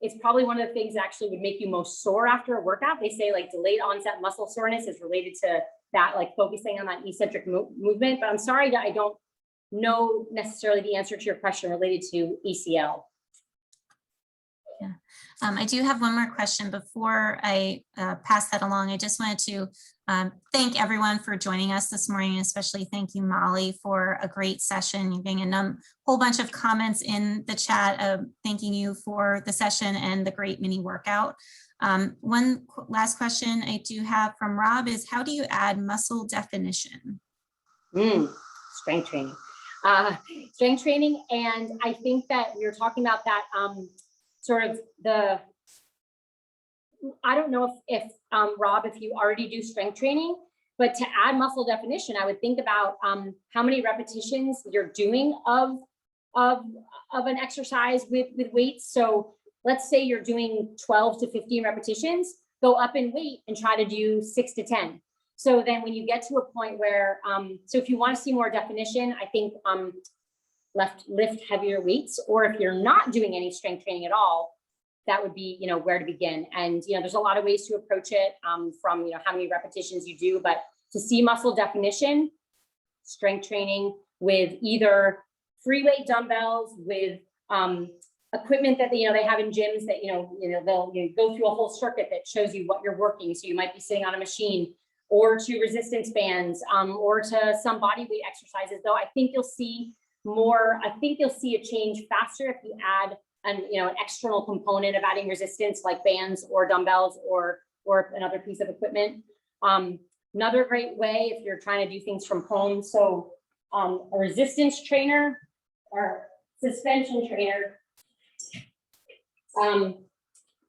It's probably one of the things that actually would make you most sore after a workout. They say like delayed onset muscle soreness is related to that, like focusing on that eccentric movement. But I'm sorry that I don't know necessarily the answer to your question related to ACL. Yeah, I do have one more question before I pass that along. I just wanted to thank everyone for joining us this morning, especially thank you, Molly, for a great session. You're getting a whole bunch of comments in the chat thanking you for the session and the great mini workout. One last question I do have from Rob is, how do you add muscle definition? Strength training. Strength training, and I think that we were talking about that sort of I don't know if Rob, if you already do strength training, but to add muscle definition, I would think about how many repetitions you're doing of an exercise with weights. So let's say you're doing 12 to 15 repetitions, go up in weight and try to do 6 to 10. So then when you get to a point where, so if you want to see more definition, I think lift heavier weights, or if you're not doing any strength training at all, that would be, where to begin. And, there's a lot of ways to approach it from, how many repetitions you do, but to see muscle definition, strength training with either free weight dumbbells, with equipment that, they have in gyms that, they'll go through a whole circuit that shows you what you're working. So you might be sitting on a machine, or to resistance bands, or to some body weight exercises, though I think you'll see a change faster if you add an external component of adding resistance like bands or dumbbells or another piece of equipment. Another great way if you're trying to do things from home. So a resistance trainer or suspension trainer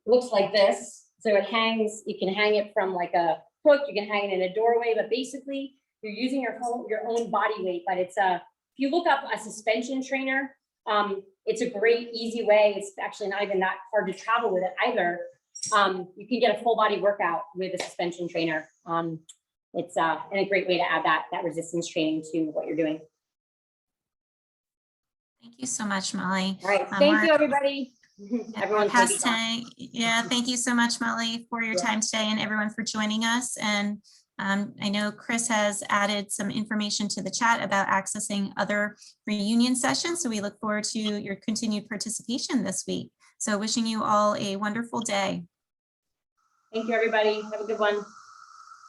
looks like this. So it hangs, you can hang it from like a hook, you can hang it in a doorway, but basically you're using your own body weight. But it's if you look up a suspension trainer, it's a great, easy way. It's actually not even that hard to travel with it either. You can get a full body workout with a suspension trainer. It's and a great way to add that resistance training to what you're doing. Thank you so much, Molly. All right, thank you, everybody. Everyone's past time. Yeah, thank you so much, Molly, for your time today and everyone for joining us. And I know Chris has added some information to the chat about accessing other reunion sessions. So we look forward to your continued participation this week. So wishing you all a wonderful day. Thank you, everybody. Have a good one.